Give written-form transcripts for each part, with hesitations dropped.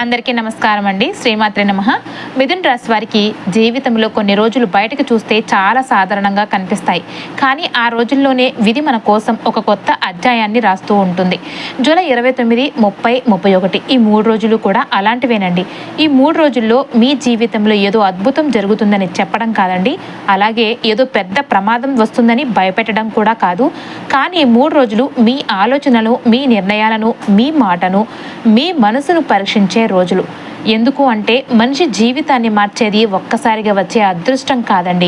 అందరికీ నమస్కారం అండి. శ్రీమాత్రే నమః. మిథున రాశి వారికి జీవితంలో కొన్ని రోజులు బయటకు చూస్తే చాలా సాధారణంగా కనిపిస్తాయి. కానీ ఆ రోజుల్లోనే విధి మన కోసం ఒక కొత్త అధ్యాయాన్ని రాస్తూ ఉంటుంది. జూలై 29, 30, 31 ఈ 3 రోజులు కూడా అలాంటివేనండి. ఈ 3 రోజుల్లో మీ జీవితంలో ఏదో అద్భుతం జరుగుతుందని చెప్పడం కాదండి, అలాగే ఏదో పెద్ద ప్రమాదం వస్తుందని భయపెట్టడం కూడా కాదు. కానీ ఈ 3 రోజులు మీ ఆలోచనలు, మీ నిర్ణయాలను, మీ మాటను, మీ మనసును పరీక్షించే రోజులు. ఎందుకు అంటే మనిషి జీవితాన్ని మార్చేది ఒక్కసారిగా వచ్చే అదృష్టం కాదండి,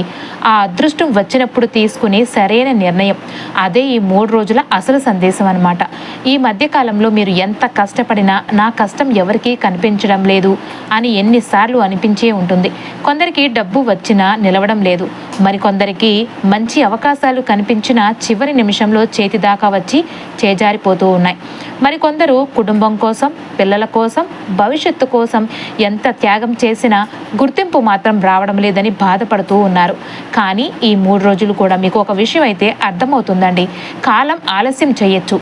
ఆ అదృష్టం వచ్చినప్పుడు తీసుకునే సరైన నిర్ణయం. అదే ఈ 3 రోజుల అసలు సందేశం అన్నమాట. ఈ మధ్యకాలంలో మీరు ఎంత కష్టపడినా నా కష్టం ఎవరికీ కనిపించడం లేదు అని ఎన్నిసార్లు అనిపించే ఉంటుంది. కొందరికి డబ్బు వచ్చినా నిలవడం లేదు, మరికొందరికి మంచి అవకాశాలు కనిపించినా చివరి నిమిషంలో చేతి దాకా వచ్చి చేజారిపోతూ ఉన్నాయి. మరికొందరు కుటుంబం కోసం, పిల్లల కోసం, భవిష్యత్తు కోసం ఎంత త్యాగం చేసినా గుర్తింపు మాత్రం రావడం లేదని బాధపడుతూ ఉన్నారు. కానీ ఈ 3 రోజులు కూడా మీకు ఒక విషయం అయితే అర్థమవుతుందండి. కాలం ఆలస్యం చేయొచ్చు,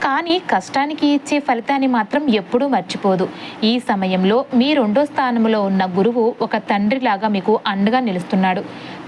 కానీ కష్టానికి ఇచ్చే ఫలితాన్ని మాత్రం ఎప్పుడూ మర్చిపోదు. ఈ సమయంలో మీ 2వ స్థానంలో ఉన్న గురువు ఒక తండ్రిలాగా మీకు అండగా నిలుస్తున్నాడు.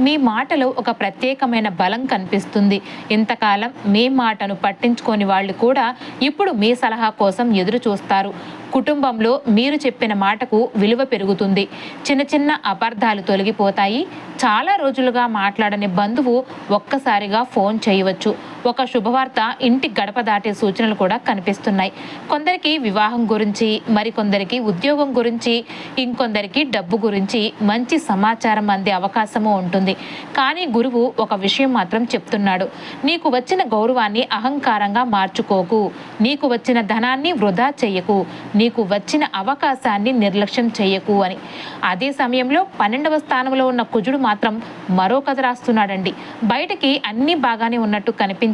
మీ మాటలో ఒక ప్రత్యేకమైన బలం కనిపిస్తుంది. ఇంతకాలం మీ మాటను పట్టించుకోని వాళ్ళు కూడా ఇప్పుడు మీ సలహా కోసం ఎదురు చూస్తారు. కుటుంబంలో మీరు చెప్పిన మాటకు విలువ పెరుగుతుంది. చిన్న చిన్న అపార్థాలు తొలగిపోతాయి. చాలా రోజులుగా మాట్లాడని బంధువు ఒక్కసారిగా ఫోన్ చేయవచ్చు. ఒక శుభవార్త ఇంటి గడప దాటే సూచనలు కూడా కనిపిస్తున్నాయి. కొందరికి వివాహం గురించి, మరికొందరికి ఉద్యోగం గురించి, ఇంకొందరికి డబ్బు గురించి మంచి సమాచారం అందే అవకాశము ఉంటుంది. కానీ గురువు ఒక విషయం మాత్రం చెప్తున్నాడు. నీకు వచ్చిన గౌరవాన్ని అహంకారంగా మార్చుకోకు, నీకు వచ్చిన ధనాన్ని వృధా చెయ్యకు, నీకు వచ్చిన అవకాశాన్ని నిర్లక్ష్యం చెయ్యకు అని. అదే సమయంలో 12వ స్థానంలో ఉన్న కుజుడు మాత్రం మరో కథ రాస్తున్నాడండి. బయటకి అన్ని బాగానే ఉన్నట్టు కనిపించిన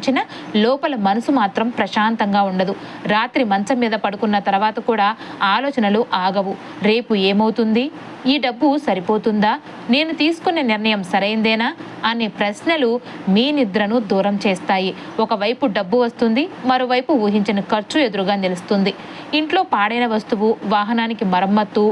లోపల మనసు మాత్రం ప్రశాంతంగా ఉండదు. రాత్రి మంచం మీద పడుకున్న తర్వాత కూడా ఆలోచనలు ఆగవు. రేపు ఏమవుతుంది, ఈ డబ్బు సరిపోతుందా, నేను తీసుకునే నిర్ణయం సరైందేనా అనే ప్రశ్నలు మీ నిద్రను దూరం చేస్తాయి. ఒకవైపు డబ్బు వస్తుంది, మరోవైపు ఊహించిన ఖర్చు ఎదురుగా నిలుస్తుంది. ఇంట్లో పాడైన వస్తువు, వాహనానికి మరమ్మత్తు,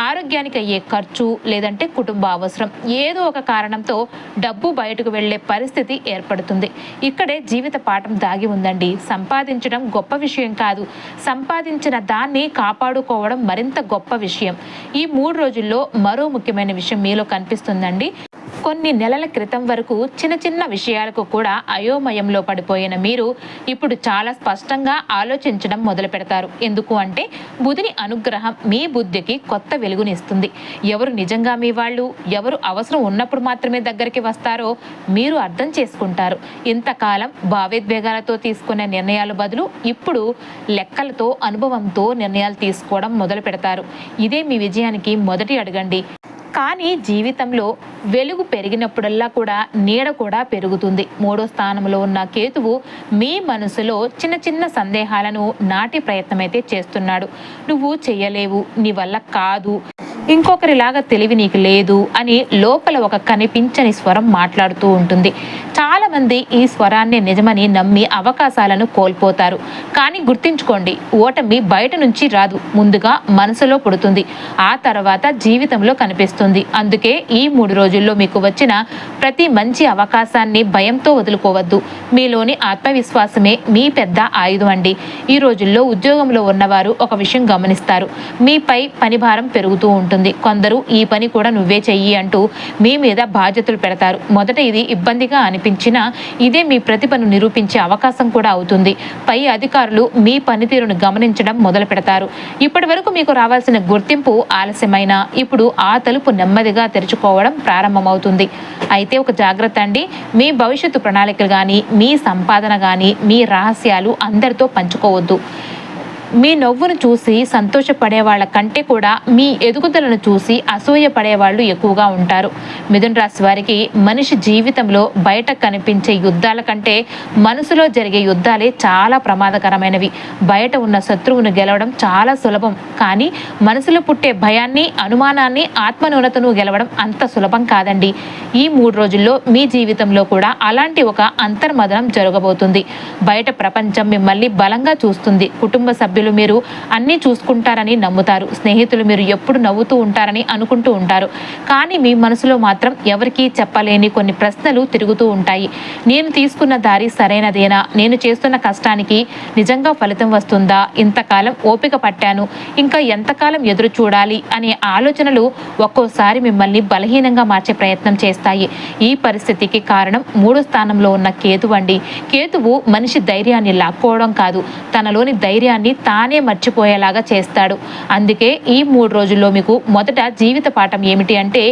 ఆరోగ్యానికి అయ్యే ఖర్చు, లేదంటే కుటుంబ అవసరం, ఏదో ఒక కారణంతో డబ్బు బయటకు వెళ్లే పరిస్థితి ఏర్పడుతుంది. ఇక్కడే జీవిత పాఠం దాగి ఉందండి. సంపాదించడం గొప్ప విషయం కాదు, సంపాదించిన దాన్ని కాపాడుకోవడం మరింత గొప్ప విషయం. ఈ 3 రోజుల్లో మరో ముఖ్యమైన విషయం మీలో కనిపిస్తుందండి. కొన్ని నెలల క్రితం వరకు చిన్న చిన్న విషయాలకు కూడా అయోమయంలో పడిపోయిన మీరు ఇప్పుడు చాలా స్పష్టంగా ఆలోచించడం మొదలు పెడతారు. ఎందుకు అంటే బుధుని అనుగ్రహం మీ బుద్ధికి కొత్త వెలుగునిస్తుంది. ఎవరు నిజంగా మీ వాళ్ళు, ఎవరు అవసరం ఉన్నప్పుడు మాత్రమే దగ్గరికి వస్తారో మీరు అర్థం చేసుకుంటారు. ఇంతకాలం భావోద్వేగాలతో తీసుకునే నిర్ణయాలు బదులు ఇప్పుడు లెక్కలతో, అనుభవంతో నిర్ణయాలు తీసుకోవడం మొదలు పెడతారు. ఇదే మీ విజయానికి మొదటి అడుగండి. కానీ జీవితంలో వెలుగు పెరిగినప్పుడల్లా కూడా నీడ కూడా పెరుగుతుంది. 3వ స్థానంలో ఉన్న కేతువు మీ మనసులో చిన్న చిన్న సందేహాలను నాటి ప్రయత్నం అయితే చేస్తున్నాడు. నువ్వు చెయ్యలేవు, నీ వల్ల కాదు, ఇంకొకరిలాగా తెలివి నీకు లేదు అని లోపల ఒక కనిపించని స్వరం మాట్లాడుతూ ఉంటుంది. చాలామంది ఈ స్వరాన్ని నిజమని నమ్మి అవకాశాలను కోల్పోతారు. కానీ గుర్తుంచుకోండి, ఓటమి బయట నుంచి రాదు, ముందుగా మనసులో పుడుతుంది, ఆ తర్వాత జీవితంలో కనిపిస్తుంది. అందుకే ఈ 3 రోజుల్లో మీకు వచ్చిన ప్రతి మంచి అవకాశాన్ని భయంతో వదులుకోవద్దు. మీలోని ఆత్మవిశ్వాసమే మీ పెద్ద ఆయుధం అండి. ఈ రోజుల్లో ఉద్యోగంలో ఉన్నవారు ఒక విషయం గమనిస్తారు, మీపై పని భారం పెరుగుతూ ఉంటుంది. కొందరు ఈ పని కూడా నువ్వే చెయ్యి అంటూ మీ మీద బాధ్యతలు పెడతారు. మొదట ఇది ఇబ్బందిగా అనిపించినా ఇదే మీ ప్రతిభను నిరూపించే అవకాశం కూడా అవుతుంది. పై అధికారులు మీ పనితీరును గమనించడం మొదలు పెడతారు. ఇప్పటి వరకు మీకు రావాల్సిన గుర్తింపు ఆలస్యమైనా ఇప్పుడు ఆ తలుపు నెమ్మదిగా తెరుచుకోవడం ప్రారంభమవుతుంది. అయితే ఒక జాగ్రత్త అండి, మీ భవిష్యత్తు ప్రణాళికలు కానీ, మీ సంపాదన కానీ, మీ రహస్యాలు అందరితో పంచుకోవద్దు. మీ నవ్వును చూసి సంతోషపడే వాళ్ళ కంటే కూడా మీ ఎదుగుదలను చూసి అసూయపడే వాళ్ళు ఎక్కువగా ఉంటారు. మిథున రాశి వారికి మనిషి జీవితంలో బయట కనిపించే యుద్ధాల కంటే మనసులో జరిగే యుద్ధాలే చాలా ప్రమాదకరమైనవి. బయట ఉన్న శత్రువును గెలవడం చాలా సులభం, కానీ మనసులో పుట్టే భయాన్ని, అనుమానాన్ని, ఆత్మన్యూనతను గెలవడం అంత సులభం కాదండి. ఈ 3 రోజుల్లో మీ జీవితంలో కూడా అలాంటి ఒక అంతర్మదనం జరగబోతుంది. బయట ప్రపంచం మిమ్మల్ని బలంగా చూస్తుంది, కుటుంబ సభ్యులు సభ్యులు మీరు అన్నీ చూసుకుంటారని నమ్ముతారు. స్నేహితులు మీరు ఎప్పుడు నవ్వుతూ ఉంటారని అనుకుంటూ ఉంటారు. కానీ మీ మనసులో మాత్రం ఎవరికీ చెప్పలేని కొన్ని ప్రశ్నలు తిరుగుతూ ఉంటాయి. నేను తీసుకున్న దారి సరైనదేనా? నేను చేస్తున్న కష్టానికి నిజంగా ఫలితం వస్తుందా? ఇంతకాలం ఓపిక పట్టాను, ఇంకా ఎంతకాలం ఎదురు చూడాలి అనే ఆలోచనలు ఒక్కోసారి మిమ్మల్ని బలహీనంగా మార్చే ప్రయత్నం చేస్తాయి. ఈ పరిస్థితికి కారణం 3వ స్థానంలో ఉన్న కేతువు అండి. కేతువు మనిషి ధైర్యాన్ని లాక్కోవడం కాదు, తనలోని ధైర్యాన్ని తానే మర్చిపోయేలాగా చేస్తాడు. అందుకే ఈ 3 రోజుల్లో మీకు మొదట జీవిత పాఠం ఏమిటి అంటే,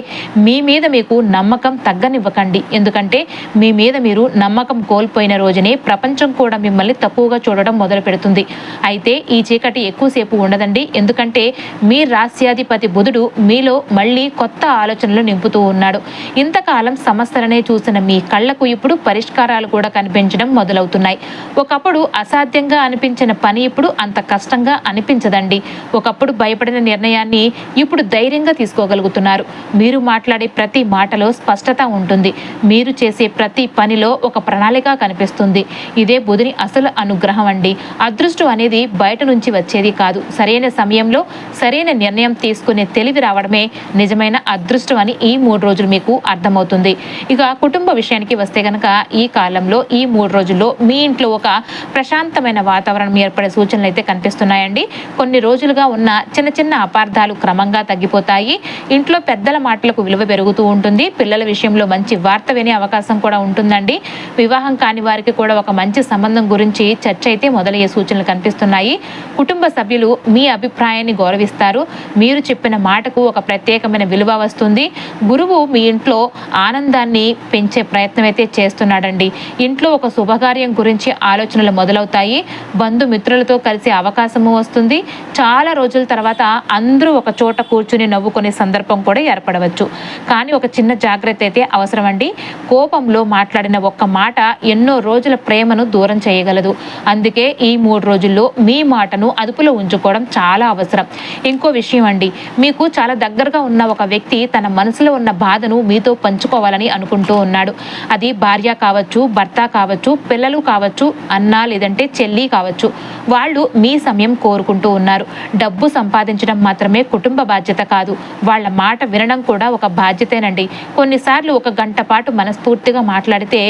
మీ మీద మీకు నమ్మకం తగ్గనివ్వకండి. ఎందుకంటే మీ మీద మీరు నమ్మకం కోల్పోయిన రోజునే ప్రపంచం కూడా మిమ్మల్ని తక్కువగా చూడడం మొదలు పెడుతుంది. అయితే ఈ చీకటి ఎక్కువసేపు ఉండదండి. ఎందుకంటే మీ రాస్యాధిపతి బుధుడు మీలో మళ్ళీ కొత్త ఆలోచనలు నింపుతూ ఉన్నాడు. ఇంతకాలం సమస్యలనే చూసిన మీ కళ్ళకు ఇప్పుడు పరిష్కారాలు కూడా కనిపించడం మొదలవుతున్నాయి. ఒకప్పుడు అసాధ్యంగా అనిపించిన పని ఇప్పుడు అంత కష్టంగా అనిపించదండి. ఒకప్పుడు భయపడిన నిర్ణయాన్ని ఇప్పుడు ధైర్యంగా తీసుకోగలుగుతున్నారు. మీరు మాట్లాడే ప్రతి మాటలో స్పష్టత ఉంటుంది. మీరు చేసే ప్రతి పనిలో ఒక ప్రణాళిక కనిపిస్తుంది. ఇదే బుధుని అసలు అనుగ్రహం అండి. అదృష్టం అనేది బయట నుంచి వచ్చేది కాదు. సరైన సమయంలో సరైన నిర్ణయం తీసుకునే తెలివి రావడమే నిజమైన అదృష్టం అని ఈ 3 రోజులు మీకు అర్థమవుతుంది. ఇక కుటుంబ విషయానికి వస్తే కనుక ఈ కాలంలో ఈ 3 రోజుల్లో మీ ఇంట్లో ఒక ప్రశాంతమైన వాతావరణం ఏర్పడే సూచనలు అయితే కనిపిస్తున్నాయండి. కొన్ని రోజులుగా ఉన్న చిన్న చిన్న అపార్థాలు క్రమంగా తగ్గిపోతాయి. ఇంట్లో పెద్దల మాటలకు విలువ పెరుగుతూ ఉంటుంది. పిల్లల విషయంలో మంచి వార్త వినే అవకాశం కూడా ఉంటుందండి. వివాహం కాని వారికి కూడా ఒక మంచి సంబంధం గురించి చర్చ అయితే మొదలయ్యే సూచనలు కనిపిస్తున్నాయి. కుటుంబ సభ్యులు మీ అభిప్రాయాన్ని గౌరవిస్తారు. మీరు చెప్పిన మాటకు ఒక ప్రత్యేకమైన విలువ వస్తుంది. గురువు మీ ఇంట్లో ఆనందాన్ని పెంచే ప్రయత్నం అయితే చేస్తున్నాడండి. ఇంట్లో ఒక శుభకార్యం గురించి ఆలోచనలు మొదలవుతాయి. బంధుమిత్రులతో కలిసే అవకాశము వస్తుంది. చాలా రోజుల తర్వాత అందరూ ఒక చోట కూర్చుని నవ్వుకునే సందర్భం కూడా ఏర్పడవచ్చు. కానీ ఒక చిన్న జాగ్రత్త అయితే అవసరం అండి. కోపంలో మాట్లాడిన ఒక్క మాట ఎన్నో రోజుల ప్రేమను దూరం చేయగలదు. అందుకే ఈ 3 రోజుల్లో మీ మాటను అదుపులో ఉంచుకోవడం చాలా అవసరం. ఇంకో విషయం అండి, మీకు చాలా దగ్గరగా ఉన్న ఒక వ్యక్తి తన మనసులో ఉన్న బాధను మీతో పంచుకోవాలని అనుకుంటూ ఉన్నాడు. అది భార్య కావచ్చు, భర్త కావచ్చు, పిల్లలు కావచ్చు, అన్న లేదంటే చెల్లి కావచ్చు. వాళ్ళు మీ సమయం కోరుకుంటూ ఉన్నారు. డబ్బు సంపాదించడం మాత్రమే కుటుంబ బాధ్యత కాదు, వాళ్ళ మాట వినడం కూడా ఒక బాధ్యతేనండి. కొన్నిసార్లు ఒక గంట పాటు మనస్ఫూర్తిగా మాట్లాడితే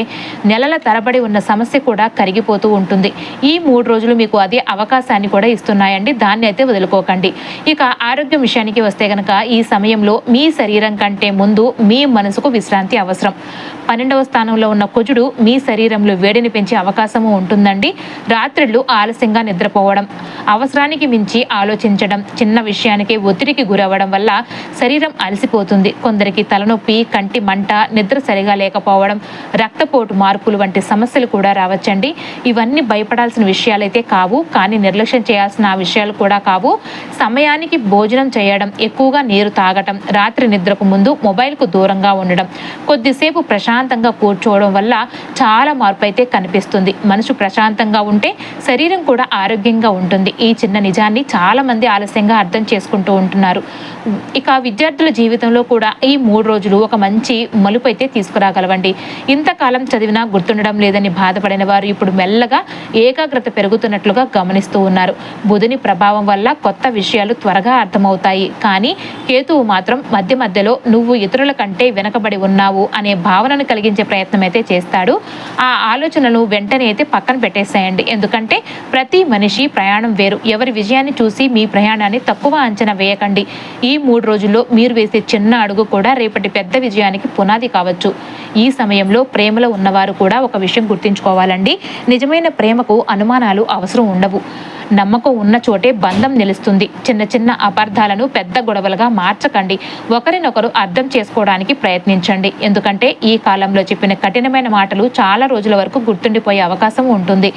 నెలల తరబడి ఉన్న సమస్య కూడా కరిగిపోతూ ఉంటుంది. ఈ 3 రోజులు మీకు అదే అవకాశాన్ని కూడా ఇస్తున్నాయండి. దాన్ని అయితే వదులుకోకండి. ఇక ఆరోగ్యం విషయానికి వస్తే గనక ఈ సమయంలో మీ శరీరం కంటే ముందు మీ మనసుకు విశ్రాంతి అవసరం. 12వ స్థానంలో ఉన్న కుజుడు మీ శరీరంలో వేడిని పెంచే అవకాశము ఉంటుందండి. రాత్రిళ్ళు ఆలస్యంగా నిద్రపోవడం, అవసరానికి మించి ఆలోచించడం, చిన్న విషయానికి ఒత్తిడికి గురవ్వడం వల్ల శరీరం అలసిపోతుంది. కొందరికి తలనొప్పి, కంటి మంట, నిద్ర సరిగా లేకపోవడం, రక్తపోటు మార్పులు వంటి సమస్యలు కూడా రావచ్చండి. ఇవన్నీ భయపడాల్సిన విషయాలైతే కావు, కానీ నిర్లక్ష్యం చేయాల్సిన ఆ విషయాలు కూడా కావు. సమయానికి భోజనం చేయడం, ఎక్కువగా నీరు తాగటం, రాత్రి నిద్రకు ముందు మొబైల్కు దూరంగా ఉండడం, కొద్దిసేపు ప్రశాంతంగా కూర్చోవడం వల్ల చాలా మార్పు అయితే కనిపిస్తుంది. మనసు ప్రశాంతంగా ఉంటే శరీరం కూడా ఆరోగ్యంగా ఉంటుంది. ఈ చిన్న నిజాన్ని చాలా మంది ఆలస్యంగా అర్థం చేసుకుంటూ ఉంటున్నారు. ఇక విద్యార్థుల జీవితంలో కూడా ఈ 3 రోజులు ఒక మంచి మలుపు అయితే తీసుకురాగలవండి. ఇంతకాలం చదివినా గుర్తుండడం లేదని బాధపడిన వారు ఇప్పుడు మెల్లగా ఏకాగ్రత పెరుగుతున్నట్లుగా గమనిస్తూ ఉన్నారు. బుధుని ప్రభావం వల్ల కొత్త విషయాలు త్వరగా అర్థమవుతాయి. కానీ కేతువు మాత్రం మధ్య మధ్యలో నువ్వు ఇతరుల కంటే వెనకబడి ఉన్నావు అనే భావనను కలిగించే ప్రయత్నం అయితే చేస్తాడు. ఆ ఆలోచనలు వెంటనే అయితే పక్కన పెట్టేసేయండి. ఎందుకంటే ప్రతి మనిషి ప్రయాణం వేరు. ఎవరి విజయాన్ని చూసి మీ ప్రయాణాన్ని తక్కువ అంచనా వేయకండి. ఈ 3 రోజుల్లో మీరు వేసే చిన్న అడుగు కూడా రేపటి పెద్ద విజయానికి పునాది కావచ్చు. ఈ సమయంలో ప్రేమలో ఉన్నవారు కూడా ఒక విషయం గుర్తుంచుకోవాలండి. నిజమైన ప్రేమకు అనుమానాలు అవసరం ఉండవు. నమ్మకం ఉన్న చోటే బంధం నిలుస్తుంది. చిన్న చిన్న అపార్థాలను పెద్ద గొడవలుగా మార్చకండి. ఒకరినొకరు అర్థం చేసుకోవడానికి ప్రయత్నించండి. ఎందుకంటే ఈ కాలంలో చెప్పిన కఠినమైన మాటలు చాలా రోజుల వరకు గుర్తుండిపోయే అవకాశం ఉంటుంది.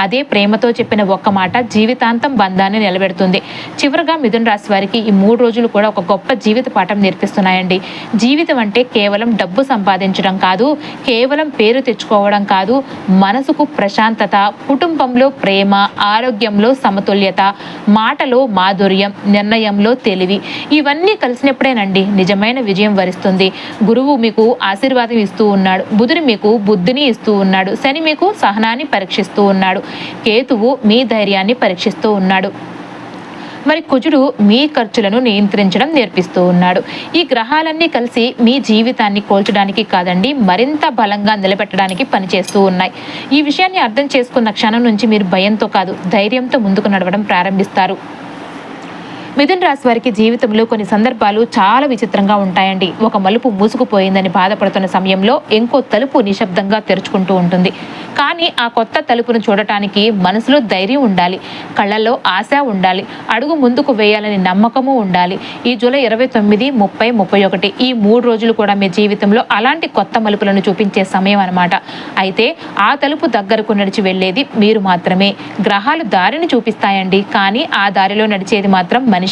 అదే ప్రేమతో చెప్పిన ఒక్క మాట జీవితాంతం బంధాన్ని నిలబెడుతుంది. చివరగా మిథున రాశి వారికి ఈ 3 రోజులు కూడా ఒక గొప్ప జీవిత పాఠం నేర్పిస్తున్నాయండి. జీవితం అంటే కేవలం డబ్బు సంపాదించడం కాదు, కేవలం పేరు తెచ్చుకోవడం కాదు, మనసుకు ప్రశాంతత, కుటుంబంలో ప్రేమ, ఆరోగ్యంలో సమతుల్యత, మాటలో మాధుర్యం, నిర్ణయంలో తెలివి, ఇవన్నీ కలిసినప్పుడేనండి నిజమైన విజయం వరిస్తుంది. గురువు మీకు ఆశీర్వాదం ఇస్తూ ఉన్నాడు. బుధుడు మీకు బుద్ధిని ఇస్తూ ఉన్నాడు. శని మీకు సహనాన్ని పరీక్షిస్తూ ఉన్నాడు. కేతువు మీ ధైర్యాన్ని పరీక్షిస్తూ ఉన్నాడు. మరి కుజుడు మీ ఖర్చులను నియంత్రించడం నేర్పిస్తూ ఉన్నాడు. ఈ గ్రహాలన్నీ కలిసి మీ జీవితాన్ని కోల్చడానికి కాదండి, మరింత బలంగా నిలబెట్టడానికి పనిచేస్తూ ఉన్నాయి. ఈ విషయాన్ని అర్థం చేసుకున్న క్షణం నుంచి మీరు భయంతో కాదు, ధైర్యంతో ముందుకు నడవడం ప్రారంభిస్తారు. మిథున రాశి వారికి జీవితంలో కొన్ని సందర్భాలు చాలా విచిత్రంగా ఉంటాయండి. ఒక మలుపు మూసుకుపోయిందని బాధపడుతున్న సమయంలో ఇంకో తలుపు నిశ్శబ్దంగా తెరుచుకుంటూ ఉంటుంది. కానీ ఆ కొత్త తలుపును చూడటానికి మనసులో ధైర్యం ఉండాలి, కళ్ళల్లో ఆశ ఉండాలి, అడుగు ముందుకు వేయాలని నమ్మకము ఉండాలి. ఈ జూలై 29, 30, 31 ఈ 3 రోజులు కూడా మీ జీవితంలో అలాంటి కొత్త మలుపులను చూపించే సమయం అన్నమాట. అయితే ఆ తలుపు దగ్గరకు నడిచి వెళ్ళేది మీరు మాత్రమే. గ్రహాలు దారిని చూపిస్తాయండి, కానీ ఆ దారిలో నడిచేది మాత్రం మనిషి.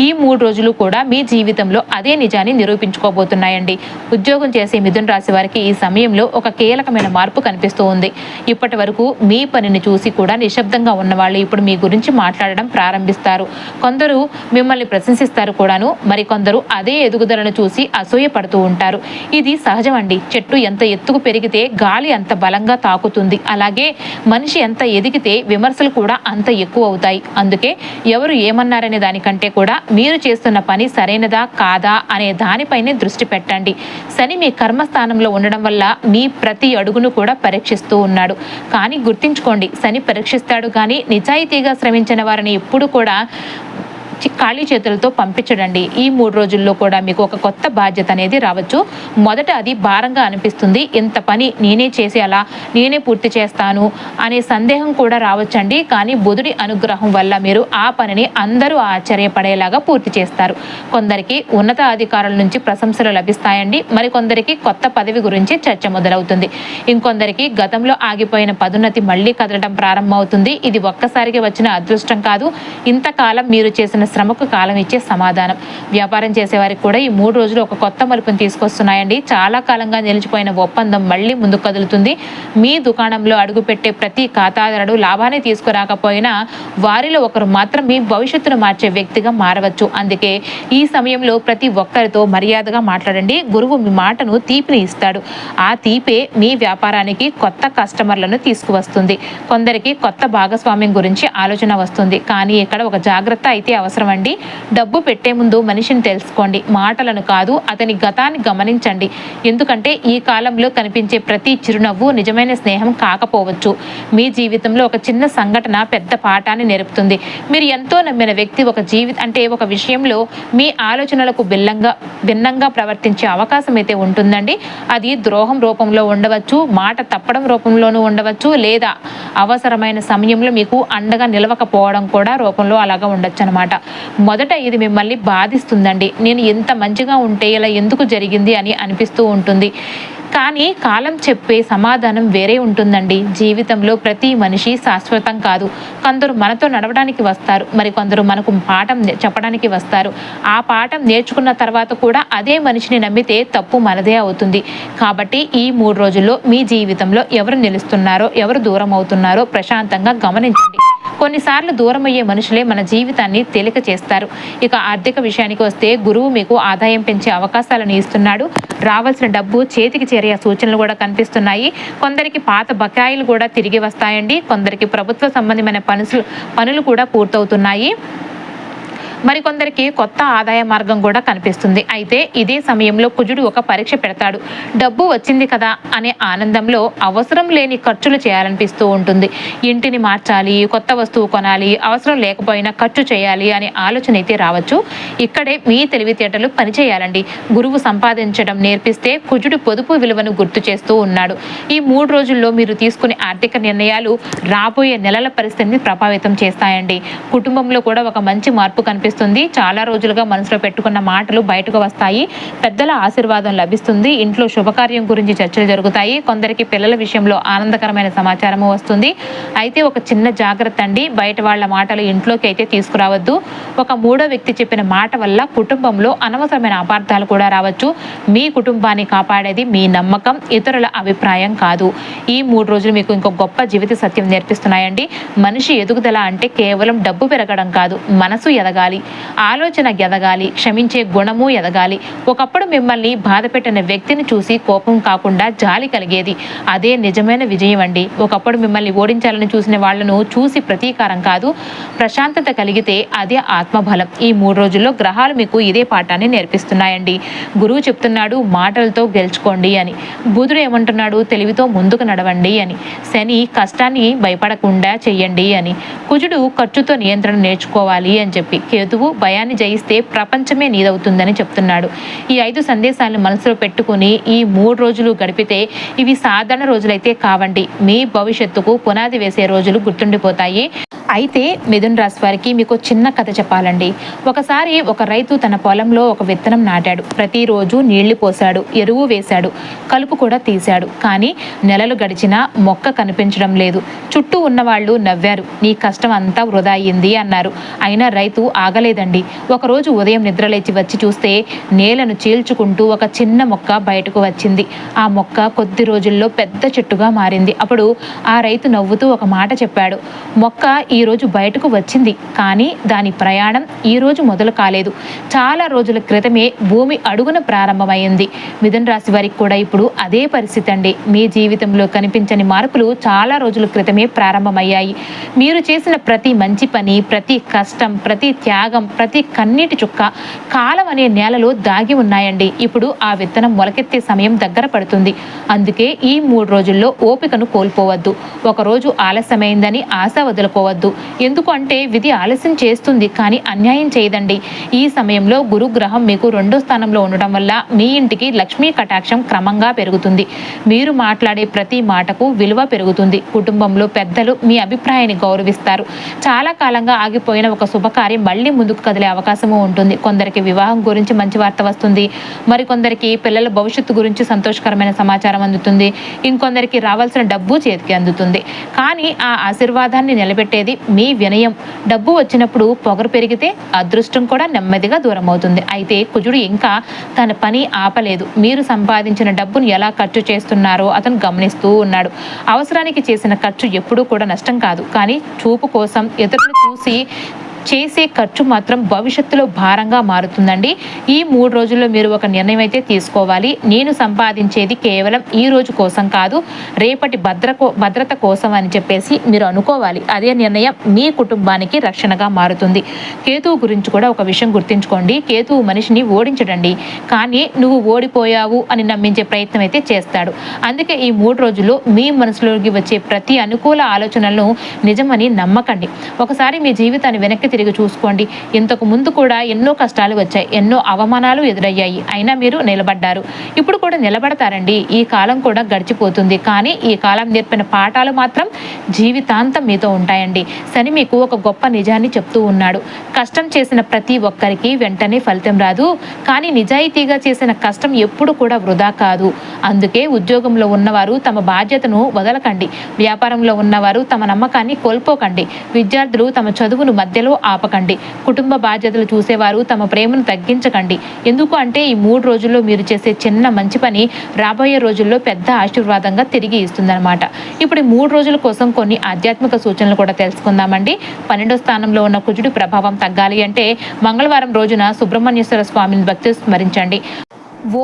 ఈ 3 రోజులు కూడా మీ జీవితంలో అదే నిజాన్ని నిరూపించుకోబోతున్నాయండి. ఉద్యోగం చేసే మిథున రాశి వారికి ఈ సమయంలో ఒక కీలకమైన మార్పు కనిపిస్తూ ఉంది. ఇప్పటి వరకు మీ పనిని చూసి కూడా నిశ్శబ్దంగా ఉన్నవాళ్ళు ఇప్పుడు మీ గురించి మాట్లాడడం ప్రారంభిస్తారు. కొందరు మిమ్మల్ని ప్రశంసిస్తారు కూడాను, మరికొందరు అదే ఎదుగుదలను చూసి అసూయ పడుతూ ఉంటారు. ఇది సహజం అండి. చెట్టు ఎంత ఎత్తుకు పెరిగితే గాలి అంత బలంగా తాకుతుంది. అలాగే మనిషి ఎంత ఎదిగితే విమర్శలు కూడా అంత ఎక్కువ అవుతాయి. అందుకే ఎవరు ఏమన్నారనే దానికంటే కూడా మీరు చేస్తున్న పని సరైనదా కాదా అనే దానిపైనే దృష్టి పెట్టండి. శని మీ కర్మస్థానంలో ఉండడం వల్ల మీ ప్రతి అడుగును కూడా పరీక్షిస్తూ ఉన్నాడు. కానీ గుర్తించుకోండి, శని పరీక్షిస్తాడు కానీ నిజాయితీగా శ్రమించిన వారిని ఎప్పుడు కూడా ఖాళీ చేతులతో పంపించడండి. ఈ 3 రోజుల్లో కూడా మీకు ఒక కొత్త బాధ్యత అనేది రావచ్చు. మొదట అది భారంగా అనిపిస్తుంది. ఇంత పని నేనే చేసేలా, నేనే పూర్తి చేస్తాను అనే సందేహం కూడా రావచ్చండి. కానీ బుధుడి అనుగ్రహం వల్ల మీరు ఆ పనిని అందరూ ఆశ్చర్యపడేలాగా పూర్తి చేస్తారు. కొందరికి ఉన్నత అధికారుల నుంచి ప్రశంసలు లభిస్తాయండి. మరికొందరికి కొత్త పదవి గురించి చర్చ మొదలవుతుంది. ఇంకొందరికి గతంలో ఆగిపోయిన పదోన్నతి మళ్ళీ కదలడం ప్రారంభమవుతుంది. ఇది ఒక్కసారిగా వచ్చిన అదృష్టం కాదు, ఇంతకాలం మీరు చేసిన శ్రమకు కాలం ఇచ్చే సమాధానం. వ్యాపారం చేసేవారికి కూడా ఈ 3 రోజులు ఒక కొత్త మలుపుని తీసుకొస్తున్నాయండి. చాలా కాలంగా నిలిచిపోయిన ఒప్పందం మళ్ళీ ముందుకు కదులుతుంది. మీ దుకాణంలో అడుగుపెట్టే ప్రతి ఖాతాదారుడు లాభాన్ని తీసుకురాకపోయినా వారిలో ఒకరు మాత్రం మీ భవిష్యత్తును మార్చే వ్యక్తిగా మారవచ్చు. అందుకే ఈ సమయంలో ప్రతి ఒక్కరితో మర్యాదగా మాట్లాడండి. గురువు మీ మాటను తీపిని ఇస్తాడు. ఆ తీపే మీ వ్యాపారానికి కొత్త కస్టమర్లను తీసుకువస్తుంది. కొందరికి కొత్త భాగస్వామ్యం గురించి ఆలోచన వస్తుంది. కానీ ఇక్కడ ఒక జాగ్రత్త అయితే అవసరం అండి. డబ్బు పెట్టే ముందు మనిషిని తెలుసుకోండి, మాటలను కాదు అతని గతాన్ని గమనించండి. ఎందుకంటే ఈ కాలంలో కనిపించే ప్రతి చిరునవ్వు నిజమైన స్నేహం కాకపోవచ్చు. మీ జీవితంలో ఒక చిన్న సంఘటన పెద్ద పాఠాన్ని నేర్పుతుంది. మీరు ఎంతో నమ్మిన వ్యక్తి ఒక విషయంలో మీ ఆలోచనలకు భిన్నంగా ప్రవర్తించే అవకాశం అయితే ఉంటుందండి. అది ద్రోహం రూపంలో ఉండవచ్చు, మాట తప్పడం రూపంలోనూ ఉండవచ్చు, లేదా అవసరమైన సమయంలో మీకు అండగా నిలవకపోవడం కూడా రూపంలో అలాగా ఉండొచ్చు అనమాట. మొదట ఇది మిమ్మల్ని బాధిస్తుందండి. నేను ఎంత మంచిగా ఉంటే ఇలా ఎందుకు జరిగింది అని అనిపిస్తూ ఉంటుంది. కానీ కాలం చెప్పే సమాధానం వేరే ఉంటుందండి. జీవితంలో ప్రతి మనిషి శాశ్వతం కాదు. కొందరు మనతో నడవడానికి వస్తారు, మరి కొందరు మనకు పాఠం చెప్పడానికి వస్తారు. ఆ పాఠం నేర్చుకున్న తర్వాత కూడా అదే మనిషిని నమ్మితే తప్పు మనదే అవుతుంది. కాబట్టి ఈ 3 రోజుల్లో మీ జీవితంలో ఎవరు నిలుస్తున్నారో, ఎవరు దూరం అవుతున్నారో ప్రశాంతంగా గమనించండి. కొన్నిసార్లు దూరం అయ్యే మనుషులే మన జీవితాన్ని తేలిక చేస్తారు. ఇక ఆర్థిక విషయానికి వస్తే గురువు మీకు ఆదాయం పెంచే అవకాశాలను ఇస్తున్నాడు. రావాల్సిన డబ్బు చేతికి చేరే సూచనలు కూడా కనిపిస్తున్నాయి. కొందరికి పాత బకాయిలు కూడా తిరిగి వస్తాయండి. కొందరికి ప్రభుత్వ సంబంధమైన పనులు కూడా పూర్తవుతున్నాయి. మరికొందరికి కొత్త ఆదాయ మార్గం కూడా కనిపిస్తుంది. అయితే ఇదే సమయంలో కుజుడు ఒక పరీక్ష పెడతాడు. డబ్బు వచ్చింది కదా అనే ఆనందంలో అవసరం లేని ఖర్చులు చేయాలనిపిస్తూ ఉంటుంది. ఇంటిని మార్చాలి, కొత్త వస్తువు కొనాలి, అవసరం లేకపోయినా ఖర్చు చేయాలి అనే ఆలోచన అయితే రావచ్చు. ఇక్కడే మీ తెలివితేటలు పనిచేయాలండి. గురువు సంపాదించడం నేర్పిస్తే కుజుడు పొదుపు విలువను గుర్తు చేస్తూ ఉన్నాడు. ఈ 3 రోజుల్లో మీరు తీసుకునే ఆర్థిక నిర్ణయాలు రాబోయే నెలల పరిస్థితిని ప్రభావితం చేస్తాయండి. కుటుంబంలో కూడా ఒక మంచి మార్పు కనిపిస్తుంది. చాలా రోజులుగా మనసులో పెట్టుకున్న మాటలు బయటకు వస్తాయి. పెద్దల ఆశీర్వాదం లభిస్తుంది. ఇంట్లో శుభకార్యం గురించి చర్చలు జరుగుతాయి. కొందరికి పిల్లల విషయంలో ఆనందకరమైన సమాచారము వస్తుంది. అయితే ఒక చిన్న జాగ్రత్త అండి, బయట వాళ్ళ మాటలు ఇంట్లోకి అయితే తీసుకురావద్దు. ఒక మూడో వ్యక్తి చెప్పిన మాట వల్ల కుటుంబంలో అనవసరమైన అపార్థాలు కూడా రావచ్చు. మీ కుటుంబాన్ని కాపాడేది మీ నమ్మకం, ఇతరుల అభిప్రాయం కాదు. ఈ 3 రోజులు మీకు ఇంకో గొప్ప జీవిత సత్యం నేర్పిస్తున్నాయండి. మనిషి ఎదుగుదల అంటే కేవలం డబ్బు పెరగడం కాదు, మనసు ఎదగాలి. ఎదగాలి, ఆలోచన ఎదగాలి, క్షమించే గుణము ఎదగాలి. ఒకప్పుడు మిమ్మల్ని బాధ పెట్టిన వ్యక్తిని చూసి కోపం కాకుండా జాలి కలిగేది. అదే నిజమైన విజయం అండి. ఒకప్పుడు మిమ్మల్ని ఓడించాలని చూసిన వాళ్లను చూసి ప్రతీకారం కాదు, ప్రశాంతత కలిగితే అదే ఆత్మబలం. ఈ 3 రోజుల్లో గ్రహాలు మీకు ఇదే పాఠాన్ని నేర్పిస్తున్నాయండి. గురువు చెప్తున్నాడు మాటలతో గెలుచుకోండి అని, బుధుడు ఏమంటున్నాడు తెలివితో ముందుకు నడవండి అని, శని కష్టాన్ని భయపడకుండా చెయ్యండి అని, కుజుడు ఖర్చుతో నియంత్రణ నేర్చుకోవాలి అని చెప్పి, కేతువు భయాన్ని జయిస్తే ప్రపంచమే నీదవుతుందని చెప్తున్నాడు. ఈ 5 సందేశాలను మనసులో పెట్టుకుని ఈ 3 రోజులు గడిపితే ఇవి సాధారణ రోజులైతే కావండి, మీ భవిష్యత్తుకు పునాది వేసే రోజులు గుర్తుండిపోతాయి. అయితే మిథున రాశి వారికి మీకు చిన్న కథ చెప్పాలండి. ఒకసారి ఒక రైతు తన పొలంలో ఒక విత్తనం నాటాడు. ప్రతిరోజు నీళ్లు పోశాడు, ఎరువు వేశాడు, కలుపు కూడా తీశాడు. కానీ నెలలు గడిచినా మొక్క కనిపించడం లేదు. చుట్టూ ఉన్నవాళ్ళు నవ్వారు, నీ కష్టం అంతా వృధా అయ్యింది అన్నారు. అయినా రైతు ఆగలేదండి. ఒకరోజు ఉదయం నిద్రలేచి వచ్చి చూస్తే నేలను చీల్చుకుంటూ ఒక చిన్న మొక్క బయటకు వచ్చింది. ఆ మొక్క కొద్ది రోజుల్లో పెద్ద చెట్టుగా మారింది. అప్పుడు ఆ రైతు నవ్వుతూ ఒక మాట చెప్పాడు, మొక్క ఈరోజు బయటకు వచ్చింది, కానీ దాని ప్రయాణం ఈరోజు మొదలు కాలేదు. చాలా రోజుల క్రితమే భూమి అడుగున ప్రారంభమైంది. మిథున రాశి వారికి కూడా ఇప్పుడు అదే పరిస్థితి అండి. మీ జీవితంలో కనిపించని మార్పులు చాలా రోజుల క్రితమే ప్రారంభమయ్యాయి. మీరు చేసిన ప్రతి మంచి పని, ప్రతి కష్టం, ప్రతి త్యాగం, ప్రతి కన్నీటి చుక్క కాలం అనే నేలలో దాగి ఉన్నాయండి. ఇప్పుడు ఆ విత్తనం మొలకెత్తే సమయం దగ్గర పడుతుంది. అందుకే ఈ 3 రోజుల్లో ఓపికను కోల్పోవద్దు. ఒకరోజు ఆలస్యమైందని ఆశ వదులుకోవద్దు. ఎందుకు అంటే విధి ఆలస్యం చేస్తుంది, కానీ అన్యాయం చేయదండి. ఈ సమయంలో గురుగ్రహం మీకు 2వ స్థానంలో ఉండటం వల్ల మీ ఇంటికి లక్ష్మీ కటాక్షం క్రమంగా పెరుగుతుంది. మీరు మాట్లాడే ప్రతి మాటకు విలువ పెరుగుతుంది. కుటుంబంలో పెద్దలు మీ అభిప్రాయాన్ని గౌరవిస్తారు. చాలా కాలంగా ఆగిపోయిన ఒక శుభకార్యం మళ్ళీ ముందుకు కదిలే అవకాశము ఉంటుంది. కొందరికి వివాహం గురించి మంచి వార్త వస్తుంది, మరికొందరికి పిల్లల భవిష్యత్తు గురించి సంతోషకరమైన సమాచారం అందుతుంది, ఇంకొందరికి రావాల్సిన డబ్బు చేతికి అందుతుంది. కానీ ఆ ఆశీర్వాదాన్ని నిలబెట్టేది మీ వినయం. డబ్బు వచ్చినప్పుడు పొగరు పెరిగితే అదృష్టం కూడా నెమ్మదిగా దూరం అవుతుంది. అయితే కుజుడు ఇంకా తన పని ఆపలేదు. మీరు సంపాదించిన డబ్బును ఎలా ఖర్చు చేస్తున్నారో అతను గమనిస్తూ ఉన్నాడు. అవసరానికి చేసిన ఖర్చు ఎప్పుడూ కూడా నష్టం కాదు, కానీ చూపు కోసం ఇతరులు చూసి చేసే ఖర్చు మాత్రం భవిష్యత్తులో భారంగా మారుతుందండి. ఈ 3 రోజుల్లో మీరు ఒక నిర్ణయం అయితే తీసుకోవాలి. నేను సంపాదించేది కేవలం ఈ రోజు కోసం కాదు, రేపటి భద్రత కోసం అని చెప్పేసి మీరు అనుకోవాలి. అదే నిర్ణయం మీ కుటుంబానికి రక్షణగా మారుతుంది. కేతువు గురించి కూడా ఒక విషయం గుర్తుంచుకోండి. కేతువు మనిషిని ఓడించడండి, కానీ నువ్వు ఓడిపోయావు అని నమ్మించే ప్రయత్నం అయితే చేస్తాడు. అందుకే ఈ 3 రోజుల్లో మీ మనసులోకి వచ్చే ప్రతి అనుకూల ఆలోచనలను నిజమని నమ్మకండి. ఒకసారి మీ జీవితాన్ని వెనక్కి తిరిగి చూసుకోండి. ఇంతకు ముందు కూడా ఎన్నో కష్టాలు వచ్చాయి, ఎన్నో అవమానాలు ఎదురయ్యాయి, అయినా మీరు నిలబడ్డారు. ఇప్పుడు కూడా నిలబడతారండి. ఈ కాలం కూడా గడిచిపోతుంది, కానీ ఈ కాలం నేర్పిన పాఠాలు మాత్రం జీవితాంతం మీతో ఉంటాయండి. శని మీకు ఒక గొప్ప నిజాన్ని చెప్తూ ఉన్నాడు. కష్టం చేసిన ప్రతి ఒక్కరికి వెంటనే ఫలితం రాదు, కానీ నిజాయితీగా చేసిన కష్టం ఎప్పుడు కూడా వృధా కాదు. అందుకే ఉద్యోగంలో ఉన్నవారు తమ బాధ్యతను వదలకండి. వ్యాపారంలో ఉన్నవారు తమ నమ్మకాన్ని కోల్పోకండి. విద్యార్థులు తమ చదువును మధ్యలో ఆపకండి. కుటుంబ బాధ్యతలు చూసేవారు తమ ప్రేమను తగ్గించకండి. ఎందుకు అంటే ఈ 3 రోజుల్లో మీరు చేసే చిన్న మంచి పని రాబోయే రోజుల్లో పెద్ద ఆశీర్వాదంగా తిరిగి ఇస్తుందన్నమాట. ఇప్పుడు ఈ 3 రోజుల కోసం కొన్ని ఆధ్యాత్మిక సూచనలు కూడా తెలుసుకుందామండి. 12వ స్థానంలో ఉన్న కుజుడి ప్రభావం తగ్గాలి అంటే మంగళవారం రోజున సుబ్రహ్మణ్యేశ్వర స్వామిని భక్తి స్మరించండి.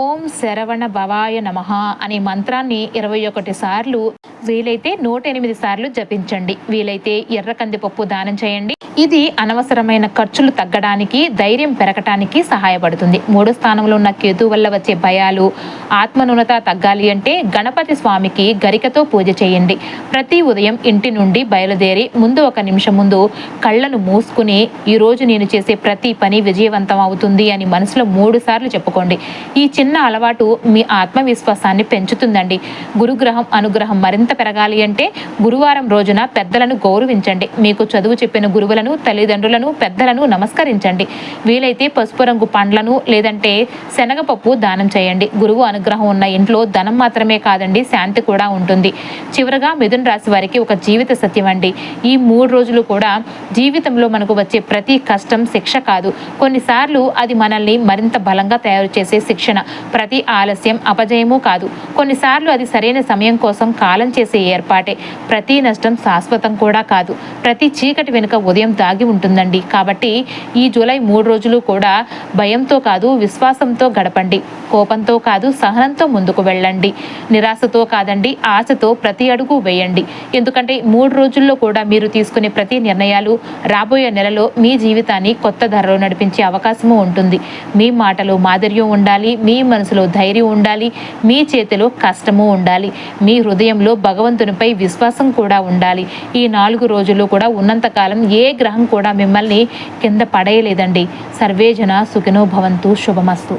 ఓం శరవణ భవాయ నమః అనే మంత్రాన్ని 21 సార్లు, వీలైతే 108 సార్లు జపించండి. వీలైతే ఎర్ర కందిపప్పు దానం చేయండి. ఇది అనవసరమైన ఖర్చులు తగ్గడానికి, ధైర్యం పెరగటానికి సహాయపడుతుంది. 3వ స్థానంలో ఉన్న కేతు వల్ల వచ్చే భయాలు, ఆత్మన్యూనత తగ్గాలి అంటే గణపతి స్వామికి గరికతో పూజ చేయండి. ప్రతి ఉదయం ఇంటి నుండి బయలుదేరి ముందు 1 నిమిషం ముందు కళ్ళను మూసుకుని ఈరోజు నేను చేసే ప్రతి పని విజయవంతం అవుతుంది అని మనసులో 3 సార్లు చెప్పుకోండి. ఈ చిన్న అలవాటు మీ ఆత్మవిశ్వాసాన్ని పెంచుతుందండి. గురుగ్రహం అనుగ్రహం మరింత పెరగాలి అంటే గురువారం రోజున పెద్దలను గౌరవించండి. మీకు చదువు చెప్పిన గురువులను, తల్లిదండ్రులను, పెద్దలను నమస్కరించండి. వీలైతే పసుపు రంగు పండ్లను లేదంటే శనగపప్పు దానం చేయండి. గురువు అనుగ్రహం ఉన్న ఇంట్లో ధనం మాత్రమే కాదండి, శాంతి కూడా ఉంటుంది. చివరగా మిథున రాశి వారికి ఒక జీవిత సత్యం అండి. ఈ 3 రోజులు కూడా జీవితంలో మనకు వచ్చే ప్రతి కష్టం శిక్ష కాదు, కొన్నిసార్లు అది మనల్ని మరింత బలంగా తయారు చేసే శిక్షణ. ప్రతి ఆలస్యం అపజయము కాదు. కొన్నిసార్లు అది సరైన సమయం కోసం కాలం చేసే ఏర్పాటే. ప్రతి నష్టం శాశ్వతం కూడా కాదు. ప్రతి చీకటి వెనుక ఉదయం దాగి ఉంటుందండి. కాబట్టి ఈ జూలై 3 రోజులు కూడా భయంతో కాదు, విశ్వాసంతో గడపండి. కోపంతో కాదు, సహనంతో ముందుకు వెళ్ళండి. నిరాశతో కాదండి, ఆశతో ప్రతి అడుగు వేయండి. ఎందుకంటే 3 రోజుల్లో కూడా మీరు తీసుకునే ప్రతి నిర్ణయాలు రాబోయే నెలలో మీ జీవితాన్ని కొత్త ధరలో నడిపించే అవకాశము ఉంటుంది. మీ మాటలో మాధుర్యం ఉండాలి, మీ మనసులో ధైర్యం ఉండాలి, మీ చేతిలో కష్టము ఉండాలి, మీ హృదయంలో భగవంతునిపై విశ్వాసం కూడా ఉండాలి. ఈ 4 రోజులు కూడా ఉన్నంతకాలం ఏ గ్రహం కూడా మిమ్మల్ని కింద పడేయలేదండి. సర్వేజన సుఖినో భవంతు. శుభమస్తు.